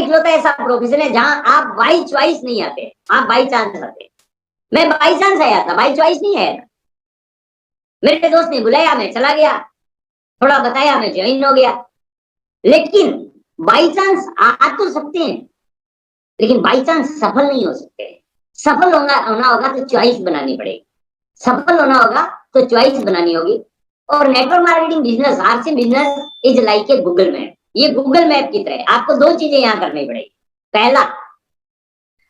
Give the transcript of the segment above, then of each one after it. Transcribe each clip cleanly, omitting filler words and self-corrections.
इकलौता ऐसा प्रोफेशन है जहां आप बाई चॉइस नहीं आते, आप बाई चांस आते। मैं बाई चांस आया था, बाई चॉइस नहीं आया था। मेरे दोस्त ने बुलाया, मैं चला गया, थोड़ा बताया, मैं ज्वाइन हो गया। लेकिन बाई चांस आ तो सकते हैं, लेकिन बाई चांस सफल नहीं हो सकते। सफल होना होगा तो चॉइस बनानी पड़ेगी, सफल होना होगा तो चॉइस बनानी होगी। और network marketing business, RC business is like a Google map. ये गूगल मैप की तरह आपको दो चीजें यहां करनी पड़ेगी। पहला,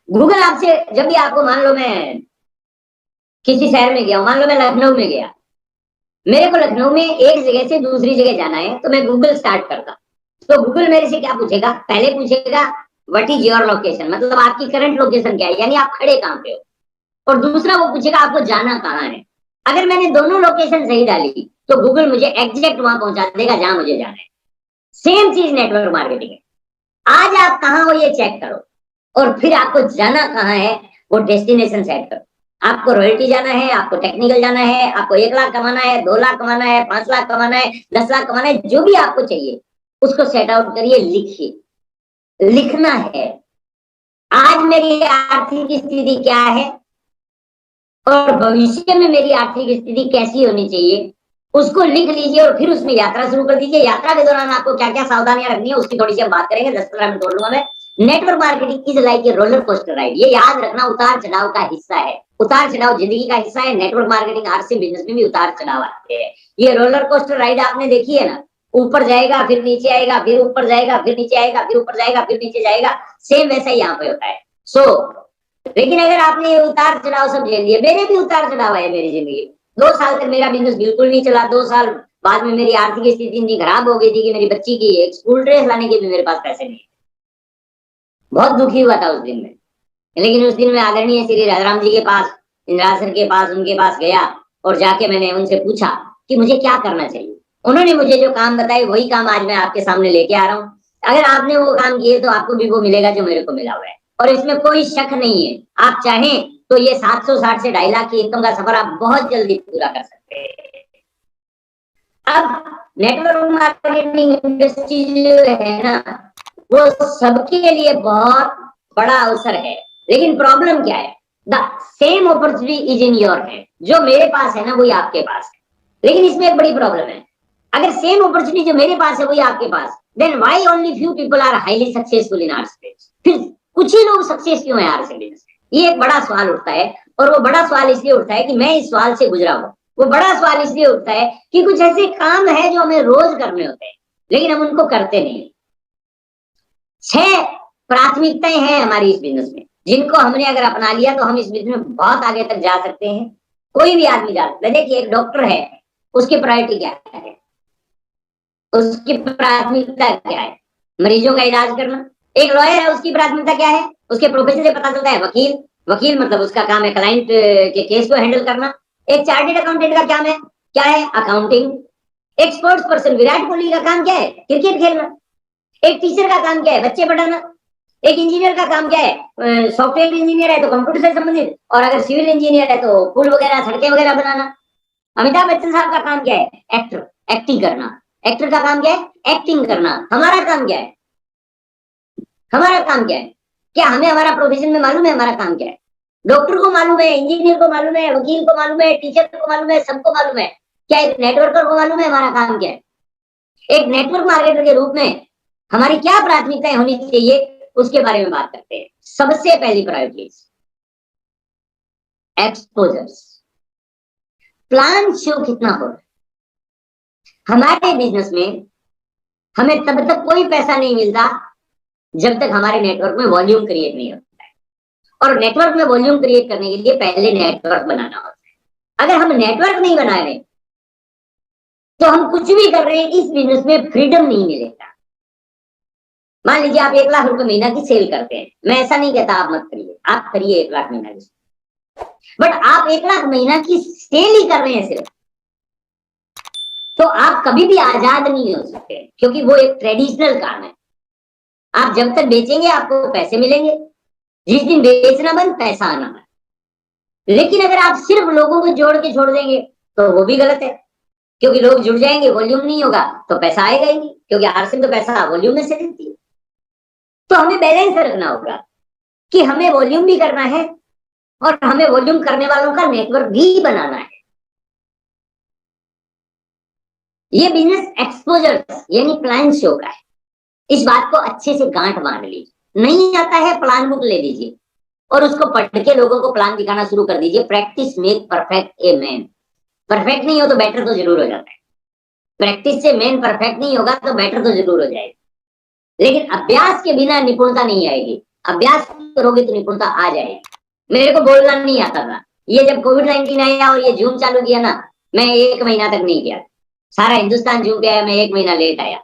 गूगल आपसे, जब भी आपको, मान लो मैं किसी शहर में गया, मान लो मैं लखनऊ में गया, मेरे को लखनऊ में एक जगह से दूसरी जगह जाना है, तो मैं गूगल स्टार्ट करता। तो गूगल मेरे से क्या पूछेगा? पहले पूछेगा व्हाट इज योर लोकेशन, मतलब आपकी करंट लोकेशन क्या है, यानी आप खड़े कहां पे हो। और दूसरा वो पूछेगा आपको जाना कहाँ है। अगर मैंने दोनों लोकेशन सही डाली तो गूगल मुझे एग्जैक्ट वहां पहुंचा देगा जहां मुझे जाना है। सेम चीज नेटवर्क मार्केटिंग है। आज आप कहाँ हो ये चेक करो, और फिर आपको जाना कहाँ है वो डेस्टिनेशन सेट करो। आपको रॉयल्टी जाना है, आपको टेक्निकल जाना है, आपको 1 लाख कमाना है, 2 लाख कमाना है, 5 लाख कमाना है, 10 लाख कमाना है, जो भी आपको चाहिए उसको सेट आउट करिए, लिखिए। लिखना है आज मेरी आर्थिक स्थिति क्या है और भविष्य में मेरी आर्थिक स्थिति कैसी होनी चाहिए, उसको लिख लीजिए और फिर उसमें यात्रा शुरू कर दीजिए। यात्रा के दौरान आपको क्या क्या सावधानियां रखनी है उसकी थोड़ी सी हम बात करेंगे, 10-15 मिनट बोल लूंगा मैं। Network marketing is like a roller coaster ride. ये याद रखना, उतार चढ़ाव का हिस्सा है। उतार चढ़ाव जिंदगी का हिस्सा है। नेटवर्क मार्केटिंग आरसी बिजनेस में भी उतार चढ़ाव आते हैं। ये रोलर कोस्टर राइड आपने देखी है ना, ऊपर जाएगा फिर नीचे आएगा, फिर ऊपर जाएगा फिर नीचे आएगा, फिर ऊपर जाएगा फिर नीचे जाएगा। सेम वैसा ही यहाँ पे होता है। लेकिन अगर आपने ये उतार चढ़ाव सब झेल लिए, मेरे भी उतार चढ़ाव है मेरी जिंदगी। 2 साल तक मेरा बिजनेस बिल्कुल नहीं चला। 2 साल बाद में मेरी आर्थिक स्थिति इतनी खराब हो गई थी कि मेरी बच्ची की एक स्कूल ड्रेस लाने के भी मेरे पास पैसे नहीं। बहुत दुखी हुआ था उस दिन में। लेकिन उस दिन में आदरणीय श्री राजाराम जी के पास, इंदिरा सर के पास, उनके पास गया और जाके मैंने उनसे पूछा कि मुझे क्या करना चाहिए। उन्होंने मुझे जो काम बताए वही काम आज मैं आपके सामने लेके आ रहा हूँ। अगर आपने वो काम किए तो आपको भी वो मिलेगा जो मेरे को मिला हुआ है, और इसमें कोई शक नहीं है। आप चाहें तो ये 760 से 2.5 लाख की इनकम का सफर आप बहुत जल्दी पूरा कर सकते हैं। अब नेटवर्क मार्केटिंग इंडस्ट्री जो है ना, वो सबके लिए बहुत बड़ा अवसर है। लेकिन प्रॉब्लम क्या है? The same opportunity is in your hand. जो मेरे पास है ना वही आपके पास है। लेकिन इसमें एक बड़ी प्रॉब्लम है, अगर सेम अपॉर्चुनिटी जो मेरे पास है वही आपके पास, then why only few people are highly successful in our space? फिर कुछ ही लोग सक्सेस क्यों है आर बिजनेस? ये एक बड़ा सवाल उठता है। और वो बड़ा सवाल इसलिए उठता है कि मैं इस सवाल से गुजरा हूं। वो बड़ा सवाल इसलिए उठता है कि कुछ ऐसे काम है जो हमें रोज करने होते हैं लेकिन हम उनको करते नहीं। 6 प्राथमिकताएं हैं हमारी इस बिजनेस में, जिनको हमने अगर अपना लिया तो हम इस बिजनेस में बहुत आगे तक जा सकते हैं। कोई भी आदमी जा सकता है। देखिए, एक डॉक्टर है, उसकी प्रायोरिटी क्या है? उसकी प्राथमिकता क्या है? मरीजों का इलाज करना। एक लॉयर है, उसकी प्राथमिकता क्या है? उसके प्रोफेशन से पता चलता है। वकील, वकील मतलब उसका काम है क्लाइंट के केस को हैंडल करना। एक चार्टेड अकाउंटेंट का काम है क्या है? अकाउंटिंग। एक स्पोर्ट्स पर्सन, विराट कोहली का काम क्या है? क्रिकेट खेलना। एक टीचर का काम क्या है? बच्चे पढ़ाना। एक इंजीनियर का काम क्या है? सॉफ्टवेयर इंजीनियर है तो कंप्यूटर से संबंधित, और अगर सिविल इंजीनियर है तो पुल वगैरह, सड़कें वगैरह बनाना। अमिताभ बच्चन साहब का काम क्या है? एक्टर, एक्टिंग करना। एक्टर का काम क्या है? एक्टिंग करना। हमारा काम क्या है? हमारा काम क्या है? क्या हमें हमारा प्रोफेशन में मालूम है हमारा काम क्या है? डॉक्टर को मालूम है, इंजीनियर को मालूम है, वकील को मालूम है, टीचर को मालूम है, सबको मालूम है। क्या एक नेटवर्कर को मालूम है हमारा काम क्या है? एक नेटवर्क मार्केटर के रूप में हमारी क्या प्राथमिकताएं होनी चाहिए उसके बारे में बात करते हैं। सबसे पहली प्रायोरिटी, एक्सपोजर्स। प्लान शो कितना हो रहा है हमारे बिजनेस में? हमें तब तक कोई पैसा नहीं मिलता जब तक हमारे नेटवर्क में वॉल्यूम क्रिएट नहीं होता है। और नेटवर्क में वॉल्यूम क्रिएट करने के लिए पहले नेटवर्क बनाना होता है। अगर हम नेटवर्क नहीं बना रहे तो हम कुछ भी कर रहे हैं, इस बिजनेस में फ्रीडम नहीं मिलेगा। मान लीजिए आप 1 लाख रुपए महीना की सेल करते हैं। मैं ऐसा नहीं कहता आप मत करिए, आप करिए 1 लाख महीना की, बट आप 1 लाख महीना की सेल ही कर रहे हैं सिर्फ, तो आप कभी भी आजाद नहीं हो सकते, क्योंकि वो एक ट्रेडिशनल काम है। आप जब तक बेचेंगे आपको पैसे मिलेंगे, जिस दिन बेचना बंद पैसा आना बंद। लेकिन अगर आप सिर्फ लोगों को जोड़ के छोड़ देंगे तो वो भी गलत है, क्योंकि लोग जुड़ जाएंगे, वॉल्यूम नहीं होगा तो पैसा आएगा ही नहीं, क्योंकि आरसीएम तो पैसा वॉल्यूम में से देती है। तो हमें बैलेंस रखना होगा कि हमें वॉल्यूम भी करना है और हमें वॉल्यूम करने वालों का नेटवर्क भी बनाना है। ये बिजनेस एक्सपोजर यानी प्लान शो का है। इस बात को अच्छे से गांठ बांध लीजिए। नहीं आता है, प्लान बुक ले लीजिए और उसको पढ़ के लोगों को प्लान दिखाना शुरू कर दीजिए। Practice make perfect a man. Perfect नहीं हो तो बेटर तो जरूर हो जाता है। प्रैक्टिस से मैन परफेक्ट नहीं होगा तो बेटर तो जरूर हो जाएगा, लेकिन अभ्यास के बिना निपुणता नहीं आएगी। अभ्यास करोगे तो निपुणता आ जाएगी। मेरे को बोलना नहीं आता था, ये जब कोविड-19 आया और ये जूम चालू किया ना, मैं 1 महीना तक नहीं किया। सारा हिंदुस्तान जूम पे आया, मैं 1 महीना लेट आया,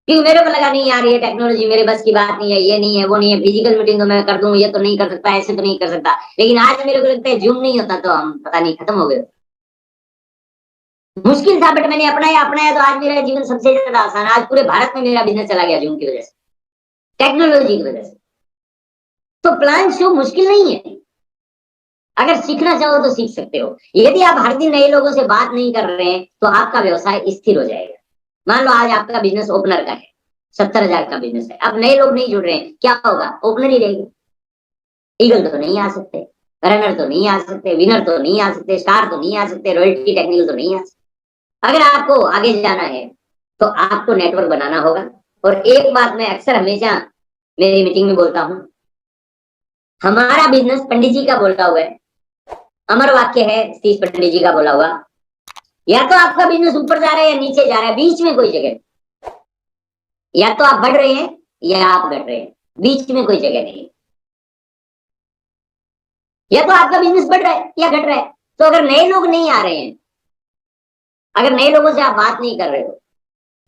क्योंकि मेरे को लगा नहीं यार ये टेक्नोलॉजी मेरे बस की बात नहीं है, ये नहीं है, वो नहीं है। फिजिकल मीटिंग तो मैं कर दूं, ये तो नहीं कर सकता, ऐसे तो नहीं कर सकता। लेकिन आज मेरे को लगता है जूम नहीं होता तो हम पता नहीं खत्म हो गए। मुश्किल था बट मैंने अपनाया अपनाया तो आज मेरा जीवन सबसे ज्यादा आसान है। आज पूरे भारत में मेरा बिजनेस चला गया जूम की वजह से, टेक्नोलॉजी की वजह से। तो प्लान शो मुश्किल नहीं है, अगर सीखना चाहो तो सीख सकते हो। यदि आप हर दिन नए लोगों से बात नहीं कर रहे हैं तो आपका व्यवसाय स्थिर हो जाएगा। मान लो आज आपका बिजनेस ओपनर का है, 70,000 का बिजनेस है, अब नए लोग नहीं जुड़ रहे हैं, क्या होगा? ओपनर ही रहेगी। ईगल तो नहीं आ सकते, रनर तो नहीं आ सकते, विनर तो नहीं आ सकते, स्टार तो नहीं आ सकते, रॉयल्टी टेक्निकल तो नहीं आ सकते। अगर आपको आगे जाना है तो आपको नेटवर्क बनाना होगा। और एक बात मैं अक्सर हमेशा मेरी मीटिंग में बोलता हूं, हमारा बिजनेस पंडित जी का बोला हुआ है, अमर वाक्य है सतीश पंडित जी का बोला हुआ। या तो आपका बिजनेस ऊपर जा रहा है या नीचे जा रहा है, बीच में कोई जगह। या तो आप बढ़ रहे हैं या आप घट रहे हैं, बीच में कोई जगह नहीं। या तो आपका बिजनेस बढ़ रहा है या घट रहा है। तो अगर नए लोग नहीं आ रहे हैं, अगर नए लोगों से आप बात नहीं कर रहे हो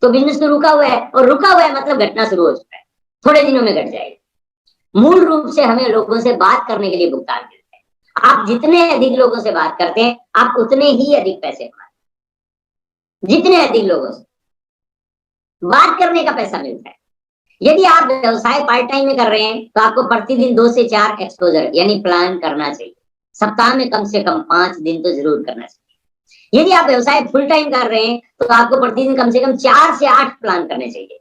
तो बिजनेस तो रुका हुआ है, और रुका हुआ है मतलब घटना शुरू हो चुका है, थोड़े दिनों में घट जाएगा। मूल रूप से हमें लोगों से बात करने के लिए भुगतान मिलता है। आप जितने अधिक लोगों से बात करते हैं आप उतने ही अधिक पैसे कमाते हैं। जितने अधिक लोगों से बात करने का पैसा मिलता है। यदि आप व्यवसाय पार्ट टाइम में कर रहे हैं तो आपको प्रतिदिन 2 से 4 एक्सपोजर यानी प्लान करना चाहिए। सप्ताह में कम से कम 5 दिन तो जरूर करना चाहिए। यदि आप व्यवसाय फुल टाइम कर रहे हैं तो आपको प्रतिदिन कम से कम 4 से 8 प्लान करने चाहिए।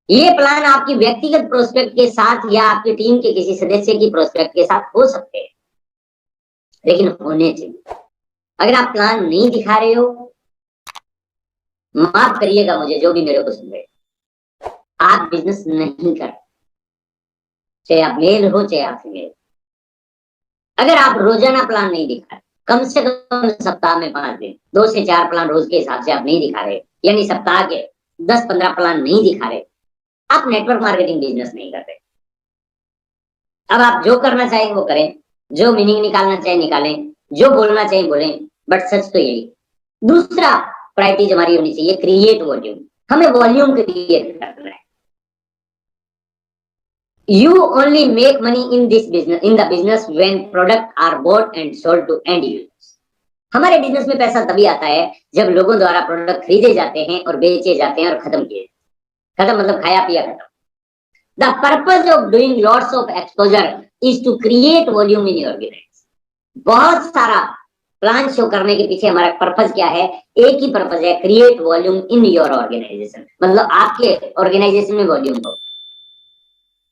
ये प्लान आपकी व्यक्तिगत प्रोस्पेक्ट के साथ या आपकी टीम के किसी सदस्य की प्रोस्पेक्ट के साथ हो सकते हैं, लेकिन होने चाहिए। अगर आप प्लान नहीं दिखा रहे हो, माफ करिएगा मुझे जो भी मेरे को सुन रहे, आप बिजनेस नहीं कर, चाहे आप मेल हो चाहे आप फीमेल। अगर आप रोजाना प्लान नहीं दिखा रहे, कम से कम सप्ताह में 5 दिन 2 से 4 प्लान रोज के हिसाब से आप नहीं दिखा रहे, यानी सप्ताह के 10-15 प्लान नहीं दिखा रहे, आप नेटवर्क मार्केटिंग बिजनेस नहीं कर रहे। अब आप जो करना चाहें वो करें, जो मीनिंग निकालना चाहे निकालें, जो बोलना चाहे बोलें, बट सच तो यही। दूसरा प्रायोरिटीज हमारी होनी चाहिए क्रिएट वॉल्यूम। हमें वॉल्यूम क्रिएट करना है। You only make money in this business, in the business when products are bought and sold to end users. हमारे बिजनेस में पैसा तभी आता है जब लोगों द्वारा प्रोडक्ट खरीदे जाते हैं और बेचे जाते हैं और खत्म किए। खत्म मतलब खाया पिया खत्म। The purpose of doing lots of exposure is to create volume in your business. बहुत सारा प्लान शो करने के पीछे हमारा पर्पज क्या है? एक ही पर्पज है, create volume in your organisation. मतलब आपके ऑर्गेनाइजेशन में वॉल्यूम हो।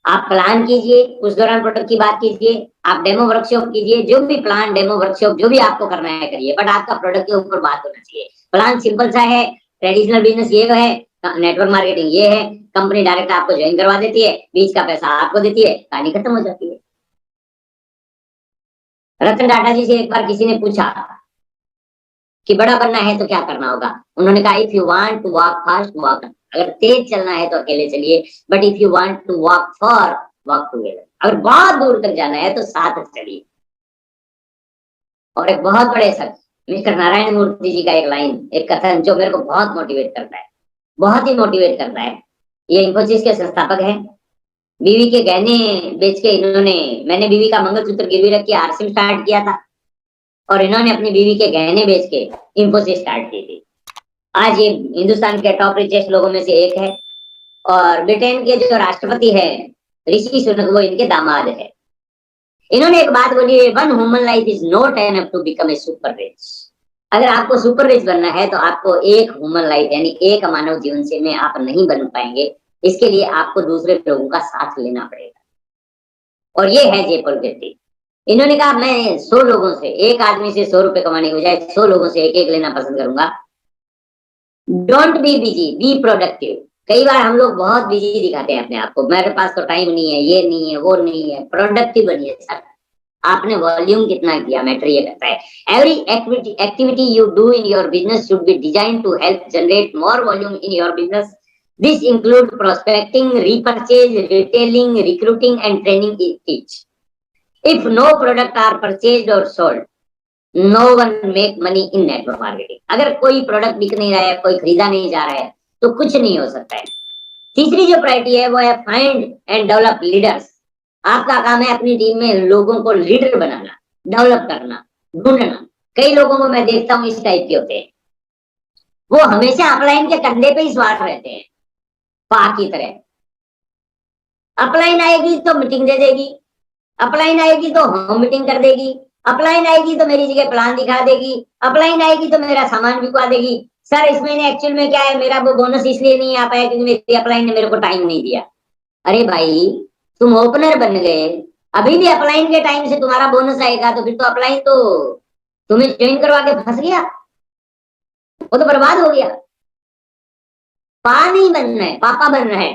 आप प्लान कीजिए, उस दौरान प्रोडक्ट की बात कीजिए, आप डेमो वर्कशॉप कीजिए, जो भी प्लान डेमो वर्कशॉप जो भी आपको करना है करिए, बट आपका प्रोडक्ट के ऊपर बात होना चाहिए। प्लान सिंपल सा है, ट्रेडिशनल बिजनेस ये है, नेटवर्क मार्केटिंग ये है, कंपनी डायरेक्ट आपको ज्वाइन करवा देती है, बीच का पैसा आपको देती है, कहानी खत्म हो जाती है। रतन टाटा जी से एक बार किसी ने पूछा कि बड़ा बनना है तो क्या करना होगा? उन्होंने कहा if you want to walk fast walk. अगर तेज चलना है तो अकेले चलिए, but if you want to walk for walk together. अगर बहुत दूर तक जाना है तो साथ चलिए। और एक बहुत बड़े शख्स मिस्टर नारायण मूर्ति जी का एक लाइन, एक कथन जो मेरे को बहुत मोटिवेट करता है, बहुत ही मोटिवेट करता है। ये इंफोसिस के संस्थापक हैं। बीवी के गहने बेच के इन्होंने, मैंने बीवी का मंगलसूत्र गिरवी रख के आरसीएम स्टार्ट किया था और इन्होंने अपनी बीवी के गहने बेच के इंफोसिस स्टार्ट की थी। आज ये हिंदुस्तान के टॉप रिचेस्ट लोगों में से एक है और ब्रिटेन के जो राष्ट्रपति है ऋषि सुनक वो इनके दामाद है। इन्होंने एक बात बोली है, one human life is not enough to become a super rich. अगर आपको सुपर रिच बनना है तो आपको एक ह्यूमन लाइफ यानी एक मानव जीवन से में आप नहीं बन पाएंगे इसके लिए आपको दूसरे लोगों का साथ लेना पड़ेगा। और ये है जयपुर व्यक्ति। इन्होंने कहा मैं 100 लोगों से, एक आदमी से 100 रुपए कमाने की बजाय 100 लोगों से एक एक लेना पसंद करूंगा। Don't be busy, be productive. कई बार हम लोग बहुत बिजी दिखाते हैं अपने आप को, मेरे पास तो टाइम नहीं है, ये नहीं है, वो नहीं है। प्रोडक्टिव बनिए सर। आपने वॉल्यूम कितना किया मैटर ये करता है। Every activity you do in your business should be design to help generate more volume in your business. This include prospecting, repurchase, retailing, recruiting and training each. If no product are purchased or sold, no one make money in network marketing. अगर कोई product बिक नहीं रहा है, कोई खरीदा नहीं जा रहा है, तो कुछ नहीं हो सकता है। तीसरी जो प्रायोरिटी है वो है फाइंड एंड डेवलप लीडर्स। आपका काम है अपनी टीम में लोगों को लीडर बनाना, डेवलप करना, ढूंढना। कई लोगों को मैं देखता हूँ इस टाइप के होते हैं, वो हमेशा अपलाइन के कंधे पे ही सवार रहते हैं, पा की तरह। अपलाइन आएगी तो मीटिंग दे देगी, अपलाइन आएगी तो होम मीटिंग कर देगी, अपलाइन आएगी तो मेरी जगह प्लान दिखा देगी, अपलाइन आएगी तो मेरा सामान बिकवा देगी। सर इस महीने एक्चुअल में क्या है, मेरा वो बोनस इसलिए नहीं आ पाया क्योंकि मेरी अपलाइन ने मेरे को टाइम नहीं दिया। अरे भाई तुम ओपनर बन गए, अभी भी अपलाइन के टाइम से तुम्हारा बोनस आएगा, तो फिर तो अपलाइन तो तुम्हें ज्वाइन करवा के फंस गया, वो तो बर्बाद हो गया। पा नहीं बनना है, पापा बनना है।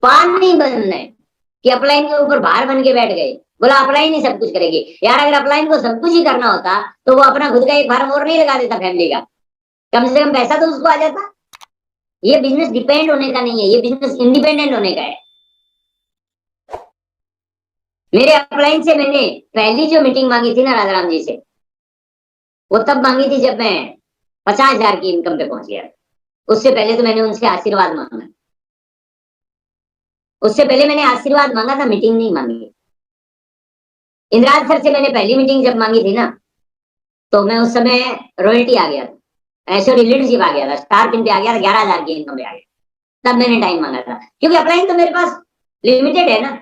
पा नहीं बनना है कि अपलाइन के ऊपर भार बन के बैठ गए, बोला अपलाइन ही सब कुछ करेगी। यार अगर अपलाइन को सब कुछ ही करना होता तो वो अपना खुद का एक फार्म और नहीं लगा देता फैमिली का, कम से कम पैसा तो उसको आ जाता। ये बिजनेस डिपेंड होने का नहीं है, ये बिजनेस इंडिपेंडेंट होने का है। मेरे अपलाइन से मैंने पहली जो मीटिंग मांगी थी ना राजाराम जी से, वो तब मांगी थी जब मैं 50,000 की इनकम पे पहुंच गया। उससे पहले तो मैंने उनसे आशीर्वाद मांगा, उससे पहले मैंने आशीर्वाद मांगा था, मीटिंग नहीं मांगी। इंद्राज सर से मैंने पहली मीटिंग जब मांगी थी ना, तो मैं उस समय रॉयल्टी आ गया था, सॉरी लीडरशिप आ गया था, स्टार पिन पे आ गया था, 11,000 की इनकम पे आ गया। तब मैंने टाइम मांगा था, क्योंकि अपलाइन तो मेरे पास लिमिटेड है ना।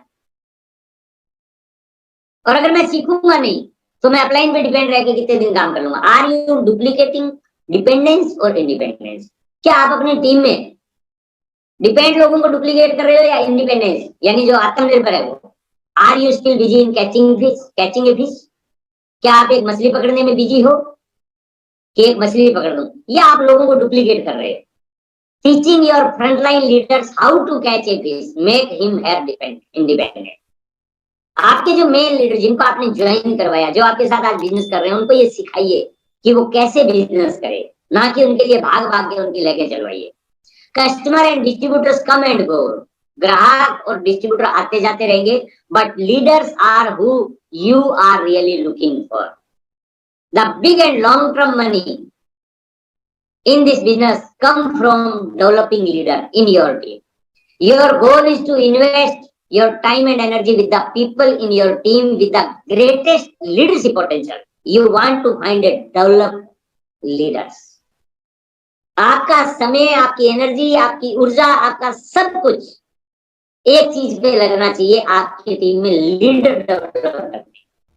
और अगर मैं सीखूंगा नहीं तो मैं अपलाइन पे डिपेंड रह के कितने दिन काम कर लूंगा। आर यू डुप्लीकेटिंग डिपेंडेंस और इंडिपेंडेंस? क्या आप अपनी टीम में डिपेंड लोगों को डुप्लीकेट कर रहे हो या इंडिपेंडेंस, यानी जो आत्मनिर्भर है वो? Are you still busy in catching a fish? क्या आप एक मछली पकड़ने में बिजी हो कि एक मछली पकड़ लो, या आप लोगों को डुप्लीकेट कर रहे हो? Teaching your frontline leaders how to catch a fish make him hair independent. आपके जो मेन लीडर जिनको आपने ज्वाइन करवाया, जो आपके साथ आज बिजनेस कर रहे हैं, उनको ये सिखाइए कि वो कैसे बिजनेस करे, ना कि उनके लिए भाग भाग के उनकी लेके चलवाइए। Customer and distributors come and go. ग्राहक और डिस्ट्रीब्यूटर आते जाते रहेंगे, but leaders are who you are really looking for. The big and long term money in this business come from developing leader in your team. Your goal is to invest your time and energy with the people in your team with the greatest leadership potential. You want to find a developed leaders. आपका समय, आपकी energy, आपकी ऊर्जा, आपका सब कुछ एक चीज पे लगना चाहिए, आपकी टीम में लीडर डेवलप करने।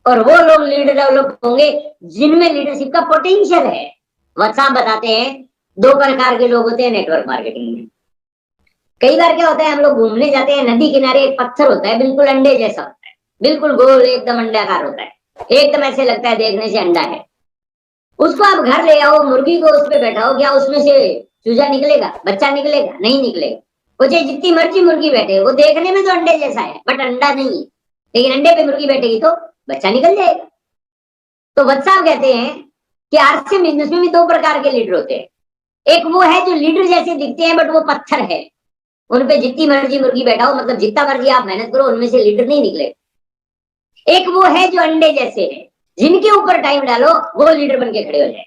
और वो लोग लीडर डेवलप होंगे जिनमें लीडरशिप का पोटेंशियल है। व्हाट्सएप बताते हैं 2 प्रकार के लोग होते हैं नेटवर्क मार्केटिंग में। कई बार क्या होता है, हम लोग घूमने जाते हैं, नदी किनारे एक पत्थर होता है, बिल्कुल अंडे जैसा होता है, बिल्कुल गोल, एकदम अंडाकार होता है, एकदम ऐसे लगता है देखने से अंडा है। उसको आप घर ले आओ, मुर्गी को उस पर बैठाओ, क्या उसमें से चूजा निकलेगा, बच्चा निकलेगा? नहीं निकलेगा। वो चाहे जितनी मर्जी मुर्गी बैठे, वो देखने में तो अंडे जैसा है बट अंडा नहीं है। लेकिन अंडे पे मुर्गी बैठेगी तो बच्चा निकल जाएगा। तो व्हाट्सएप कहते हैं कि आरसीएम बिजनेस में भी 2 प्रकार के लीडर होते हैं। एक वो है जो लीडर जैसे दिखते हैं बट वो पत्थर है, उन पे जितनी मर्जी मुर्गी बैठाओ, मतलब जितना मर्जी आप मेहनत करो, उनमें से लीडर नहीं निकले। एक वो है जो अंडे जैसे है, जिनके ऊपर टाइम डालो वो लीडर बन के खड़े हो जाए।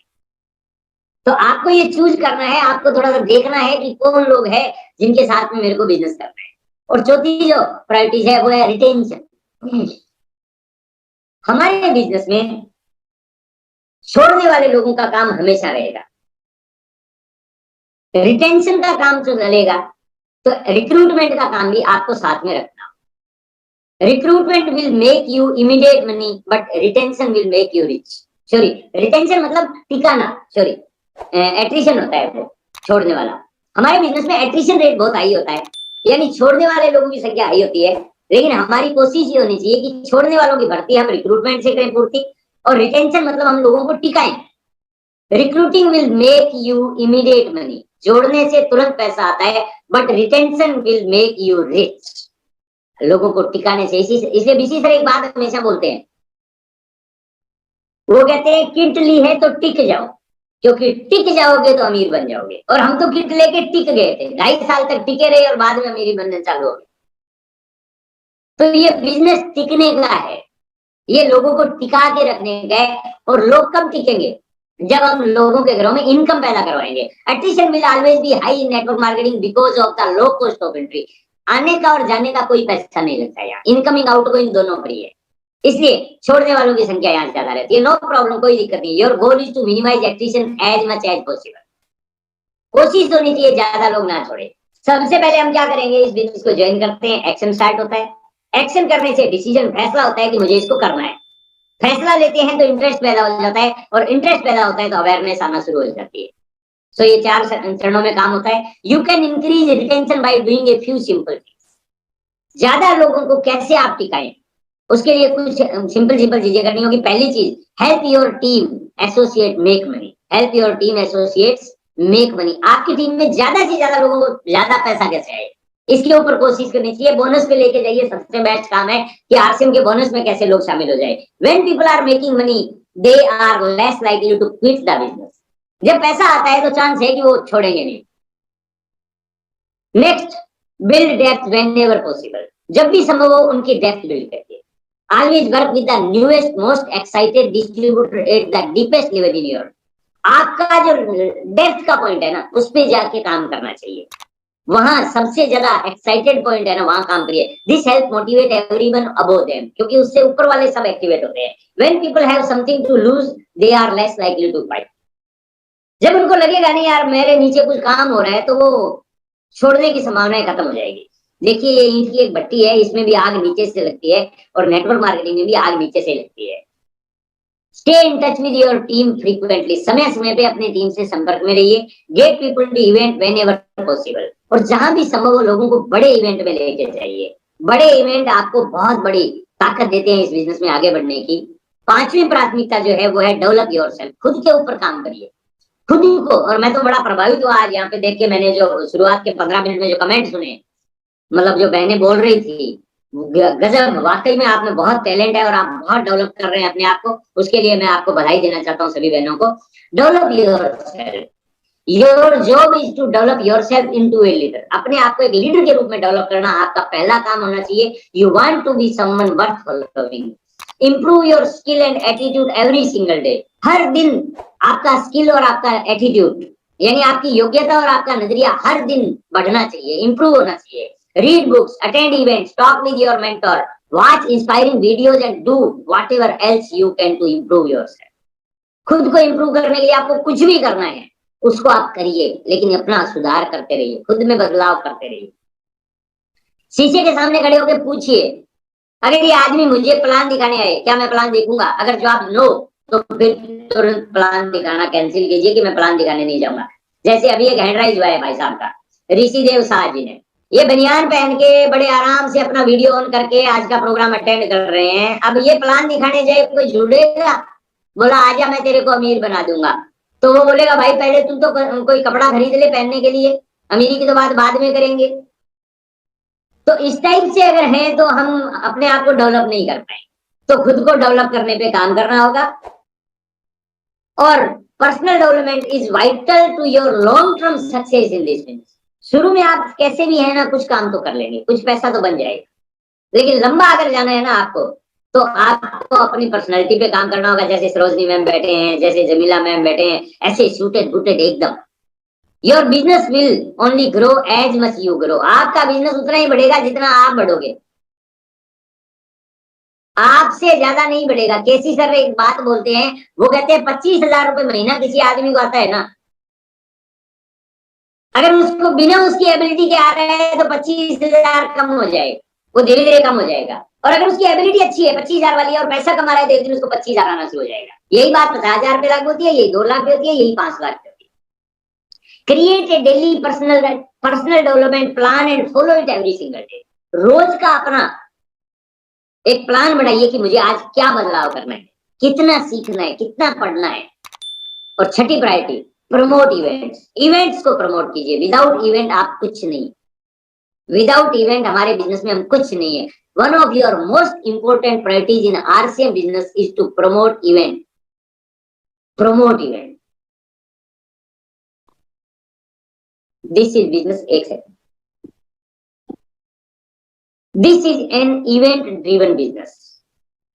तो आपको ये चूज करना है, आपको थोड़ा सा देखना है कि कौन लोग है जिनके साथ में मेरे को बिजनेस करना है। और चौथी जो प्रायोरिटी है वो है रिटेंशन। हमारे बिजनेस में छोड़ने वाले लोगों का काम हमेशा रहेगा, रिटेंशन का काम जो चलेगा, तो रिक्रूटमेंट का काम भी आपको साथ में रखना। Recruitment will make you immediate money but retention will make you rich. Sorry, retention मतलब टिकाना, सॉरी एट्रिशन होता है वो छोड़ने वाला, हमारे बिजनेस में एट्रिशन रेट बहुत हाई होता है, यानी छोड़ने वाले लोगों की संख्या हाई होती है। लेकिन हमारी कोशिश ये होनी चाहिए कि छोड़ने वालों की भर्ती हम रिक्रूटमेंट से करें पूर्ति, और रिटेंशन मतलब हम लोगों को टिकाएं। Recruiting will make you immediate money, जोड़ने से तुरंत पैसा आता है, but retention will make you rich, लोगों को टिकाने से। इसलिए बीसी सर एक बात हमेशा बोलते हैं, वो कहते हैं किट ली है तो टिक जाओ, क्योंकि टिक जाओगे तो अमीर बन जाओगे। और हम तो किट लेके टिक गए थे, 2.5 साल तक टिके रहे और बाद में अमीरी बनने चालू हो गई। तो ये बिजनेस टिकने का है, ये लोगों को टिका के रखने का है। और लोग कब टिकेंगे? जब हम लोगों के घरों में इनकम पैदा करवाएंगे। Attrition will always be high in network marketing because of the low cost of entry. आने का और जाने का कोई पैसा नहीं लगता है, इनकमिंग आउटगोइंग दोनों फ्री है, इसलिए छोड़ने वालों की संख्या यहाँ ज्यादा रहती है। नो प्रॉब्लम, कोई दिक्कत नहीं। Your goal is to minimise attrition as much as possible. कोशिश होनी चाहिए ज्यादा लोग ना छोड़े। सबसे पहले हम क्या करेंगे, इस बिजनेस को ज्वाइन करते हैं, एक्शन स्टार्ट होता है। एक्शन करने से डिसीजन फैसला होता है कि मुझे इसको करना है। फैसला लेते हैं तो इंटरेस्ट पैदा हो जाता है, और इंटरेस्ट पैदा होता है तो अवेयरनेस आना शुरू हो जाती है। सो ये 4 चरणों में काम होता है। You can increase retention by doing a few simple things. ज्यादा लोगों को कैसे आप टिकाएं, उसके लिए कुछ सिंपल सिंपल चीजें करनी होगी। पहली चीज, help your team associate make money. Help your team associates make money. आपकी टीम में ज्यादा से ज्यादा लोगों को ज्यादा पैसा कैसे आए, इसके ऊपर कोशिश करनी चाहिए। बोनस पे लेके जाइए, सबसे बेस्ट काम है कि आरसीएम के बोनस में कैसे लोग शामिल हो जाए। When people are making money they are less likely to quit the business. जब पैसा आता है तो चांस है कि वो छोड़ेंगे नहीं। Next, build depth whenever possible. जब भी संभव हो उनकी डेप्थ बिल्ड करिए। Always work with the newest most excited distributor at the deepest level in your. आपका जो डेप्थ का पॉइंट है ना, उस पे जाके काम करना चाहिए। वहां सबसे ज्यादा एक्साइटेड पॉइंट है ना, वहां काम करिए। This help motivate everyone above them, क्योंकि उससे ऊपर वाले सब एक्टिवेट होते हैं। When people have something to lose they are less likely to fight. जब उनको लगेगा नहीं यार मेरे नीचे कुछ काम हो रहा है, तो वो छोड़ने की संभावनाएं खत्म हो जाएगी। देखिए ये ईंट की एक भट्टी है, इसमें भी आग नीचे से लगती है, और नेटवर्क मार्केटिंग में भी आग नीचे से लगती है। Stay in touch with your team frequently. समय समय पे अपनी टीम से संपर्क में रहिए। Get people to event whenever possible. और जहां भी संभव हो लोगों को बड़े इवेंट में लेके जाइए। बड़े इवेंट आपको बहुत बड़ी ताकत देते हैं इस बिजनेस में आगे बढ़ने की। 5वीं प्राथमिकता जो है वो है डेवलप योरसेल्फ। खुद के ऊपर काम करिए, खुद को। और मैं तो बड़ा प्रभावित हुआ आज यहाँ पे देख के, मैंने जो शुरुआत के 15 मिनट में जो कमेंट सुने, मतलब जो बहनें बोल रही थी, गजब। वाकई में आप में बहुत टैलेंट है और आप बहुत डेवलप कर रहे हैं अपने आप को। उसके लिए मैं आपको बधाई देना चाहता हूँ सभी बहनों को। Develop yourself. Your job is to develop yourself into a leader. अपने आप को एक लीडर के रूप में डेवलप करना आपका पहला काम होना चाहिए। You want to be someone worth following. Improve your skill and attitude every single day. हर दिन आपका स्किल और आपका एटीट्यूड, यानी आपकी योग्यता और आपका नजरिया हर दिन बढ़ना चाहिए, इंप्रूव होना चाहिए। Read books, attend events, talk with your mentor, watch inspiring videos and do whatever else you can to improve yourself. खुद को improve करने के लिए आपको कुछ भी करना है, उसको आप करिए, लेकिन अपना सुधार करते रहिए, खुद में बदलाव करते रहिए। शीशे के सामने खड़े होकर पूछिए, अगर ये आदमी मुझे प्लान दिखाने आए, क्या मैं प्लान देखूंगा? अगर जवाब नो, तो फिर तुरंत प्लान दिखाना कैंसिल कीजिए कि मैं प्लान दिखाने नहीं जाऊंगा। जैसे अभी एक हैंडराइज हुआ है भाई साहब का, ऋषिदेव शाह जी ने। ये बनियान पहन के बड़े आराम से अपना वीडियो ऑन करके आज का प्रोग्राम अटेंड कर रहे हैं। अब ये प्लान दिखाने जाए, कोई जुड़ेगा? बोला आजा मैं तेरे को अमीर बना दूंगा। तो वो बोलेगा भाई पहले तुम तो कोई कपड़ा खरीद ले पहनने के लिए, अमीरी की तो बात बाद में करेंगे। तो इस टाइप से अगर है तो हम अपने आप को डेवलप नहीं कर पाए। तो खुद को डेवलप करने पे काम करना होगा। और personal development is vital to your long term success in this business. शुरू में आप कैसे भी है ना, कुछ काम तो कर लेंगे, कुछ पैसा तो बन जाएगा, लेकिन लंबा अगर जाना है ना आपको, तो आपको अपनी पर्सनैलिटी पे काम करना होगा। जैसे सरोजनी मैम बैठे हैं, जैसे जमीला मैम बैठे हैं, ऐसे सूटेड बूटेड एकदम। Your business will only grow as much you grow. आपका बिजनेस उतना ही बढ़ेगा जितना आप बढ़ोगे, आपसे ज्यादा नहीं बढ़ेगा। केसी सर एक बात बोलते हैं, वो कहते हैं 25,000 रुपए महीना किसी आदमी को आता है ना, अगर उसको बिना उसकी एबिलिटी के आ रहा है तो 25,000 कम हो जाएगा, वो धीरे धीरे कम हो जाएगा। और अगर उसकी एबिलिटी अच्छी है 25,000 वाली और पैसा कमा रहा है तो एक दिन उसको 25,000 आना शुरू हो जाएगा। यही बात 50,000 पे लागू होती है, यही 2 लाख पे होती है, यही 5 लाख पे होती create a daily personal development plan and follow it every single day. रोज का अपना एक प्लान बनाइए कि मुझे आज क्या बदलाव करना है, कितना सीखना है, कितना पढ़ना है। और छठी प्रायोरिटी, प्रमोट इवेंट्स। इवेंट्स को प्रमोट कीजिए। विदाउट इवेंट आप कुछ नहीं। विदाउट इवेंट हमारे बिजनेस में हम कुछ नहीं है। One of your most important priorities in RCM business is to promote event. Promote event. This is business. एक second. This is an event driven business.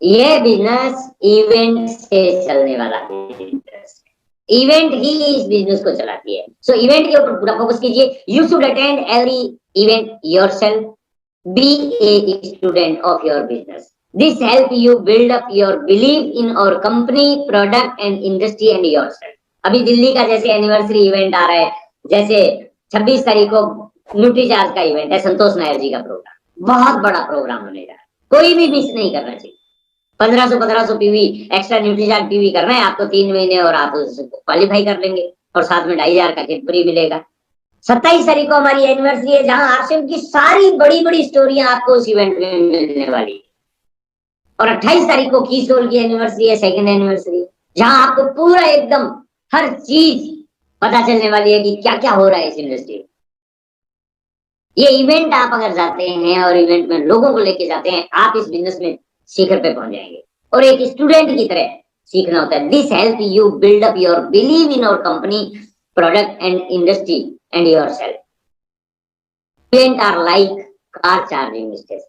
यह बिजनेस इवेंट से चलने वाला बिजनेस। इवेंट ही इस बिजनेस को चलाती है। सो इवेंट के ऊपर पूरा फोकस कीजिए। You should attend every event yourself. Be a student of your business. This help you build up your believe in our company, product and industry and yourself. अभी दिल्ली का जैसे एनिवर्सरी इवेंट आ रहा है, जैसे 26 तारीख को न्यूट्रीचार्ज का इवेंट है, संतोष नायर जी का प्रोग्राम, बहुत बड़ा प्रोग्राम होने जा रहा है, कोई भी मिस नहीं करना चाहिए। 1500 पीवी एक्स्ट्रा न्यूट्रीचार्ज पीवी करना है आपको 3 महीने, और आप क्वालिफाई कर लेंगे, और साथ में 2500 का किट फ्री मिलेगा। 27 तारीख को हमारी एनिवर्सरी है, जहां आरसीएम की सारी बड़ी बड़ी स्टोरियां आपको उस इवेंट में मिलने वाली है। और 28 तारीख को की सोल की एनिवर्सरी है, सेकंड एनिवर्सरी, जहां आपको पूरा एकदम हर चीज पता चलने वाली है कि क्या क्या हो रहा है इस इंडस्ट्री में। ये इवेंट आप अगर जाते हैं और इवेंट में लोगों को लेके जाते हैं, आप इस बिजनेस में शिखर पे पहुंच जाएंगे। और एक स्टूडेंट की तरह सीखना होता है। This help you build up your believe in our company, product and industry and yourself. Event are like car charging station.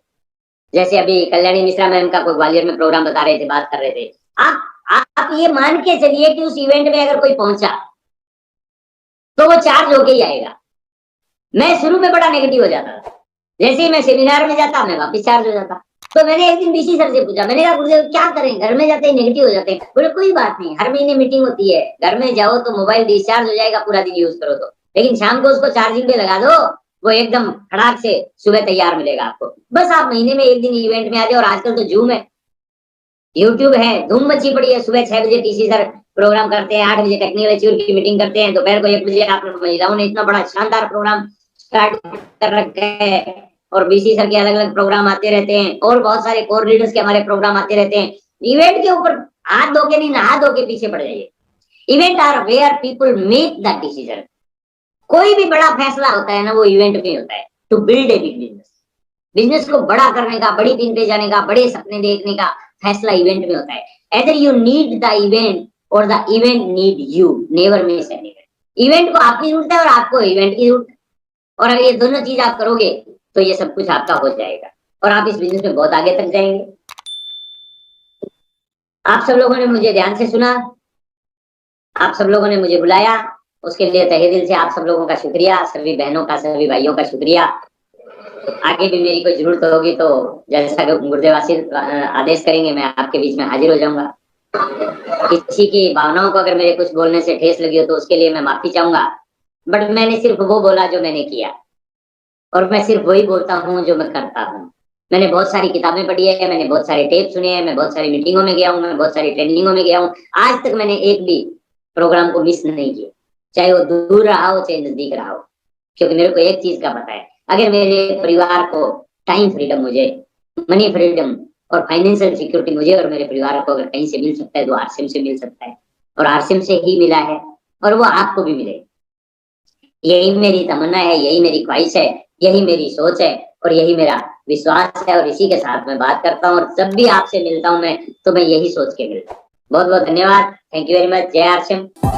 जैसे अभी कल्याणी मिश्रा मैम का कोई ग्वालियर में प्रोग्राम बता रहे थे, बात कर रहे थे, आप ये मान के चलिए कि उस इवेंट में अगर कोई पहुंचा तो वो चार्ज होके ही आएगा। मैं शुरू में बड़ा नेगेटिव हो जाता था, जैसे ही मैं सेमिनार में जाता मैं वापस चार्ज हो जाता। तो मैंने एक दिन बीसी सर से पूछा, मैंने कहा गुरुदेव क्या करें, घर में जाते ही नेगेटिव हो जाते हैं। बोले कोई बात नहीं, हर महीने मीटिंग होती है, घर में जाओ तो मोबाइल डिस्चार्ज हो जाएगा, पूरा दिन यूज करो तो, लेकिन शाम को उसको चार्जिंग पे लगा दो, वो एकदम खड़ाक से सुबह तैयार मिलेगा आपको। बस आप महीने में एक दिन इवेंट में आ जाओ। और आजकल तो जूम है, यूट्यूब है, धूम मची पड़ी है। सुबह 6 बजे टीसी सर प्रोग्राम करते हैं, 8 बजे टेक्निकल एचीवर की मीटिंग करते हैं, दोपहर को 1 बजे आप महिलाओं ने इतना बड़ा शानदार प्रोग्राम स्टार्ट कर रखा है। और बीसी सर के अलग अलग प्रोग्राम आते रहते हैं, और बहुत सारे कोर लीडर्स के हमारे प्रोग्राम आते रहते हैं। इवेंट के ऊपर हाथ धो के नहीं, नहा धो के पीछे पड़ जाइए। Event are where people make the decision. कोई भी बड़ा फैसला होता है ना, वो इवेंट में होता है। To build a big business, business को बड़ा करने का, बड़ी पिन पे जाने का, बड़े सपने देखने का फैसला इवेंट में होता है। Either you need the event or the event need you, never miss an event. Event को आपकी जरूरत है और आपको इवेंट की जरूरत है, और अगर ये दोनों चीज आप करोगे तो ये सब कुछ आपका हो जाएगा, और आप इस बिजनेस में बहुत आगे तक जाएंगे। आप सब लोगों ने मुझे ध्यान से सुना, आप सब लोगों ने मुझे बुलाया, उसके लिए तहे दिल से आप सब लोगों का शुक्रिया, सभी बहनों का, सभी भाइयों का शुक्रिया। आगे भी मेरी कोई जरूरत होगी तो जैसा गुरुदेव आदेश करेंगे, मैं आपके बीच में हाजिर हो जाऊंगा। किसी की भावनाओं को अगर मेरे कुछ बोलने से ठेस लगी हो तो उसके लिए मैं माफी चाहूंगा, बट मैंने सिर्फ वो बोला जो मैंने किया, और मैं सिर्फ वही बोलता हूँ जो मैं करता हूँ। मैंने बहुत सारी किताबें पढ़ी है, मैंने बहुत सारे टेप सुने हैं, मैं बहुत सारी मीटिंगों में गया हूँ, मैं बहुत सारी ट्रेनिंगों में गया हूँ। आज तक मैंने एक भी प्रोग्राम को मिस नहीं किया, चाहे वो दूर रहा हो चाहे नजदीक रहा हो, क्योंकि मेरे को एक चीज का पता है, अगर मेरे परिवार को टाइम फ्रीडम, मुझे मनी फ्रीडम और फाइनेंशियल सिक्योरिटी मुझे और मेरे परिवार को अगर कहीं से मिल सकता है तो आरसीएम से मिल सकता है, और आरसीएम से ही मिला है, और वो आपको भी मिले। यही मेरी तमन्ना है, यही मेरी ख्वाहिश है, यही मेरी सोच है, और यही मेरा विश्वास है, और इसी के साथ मैं बात करता हूँ। और जब भी आपसे मिलता हूँ मैं, तो मैं यही सोच के मिलता हूँ। बहुत बहुत धन्यवाद। Thank you very much. जय आरसीएम।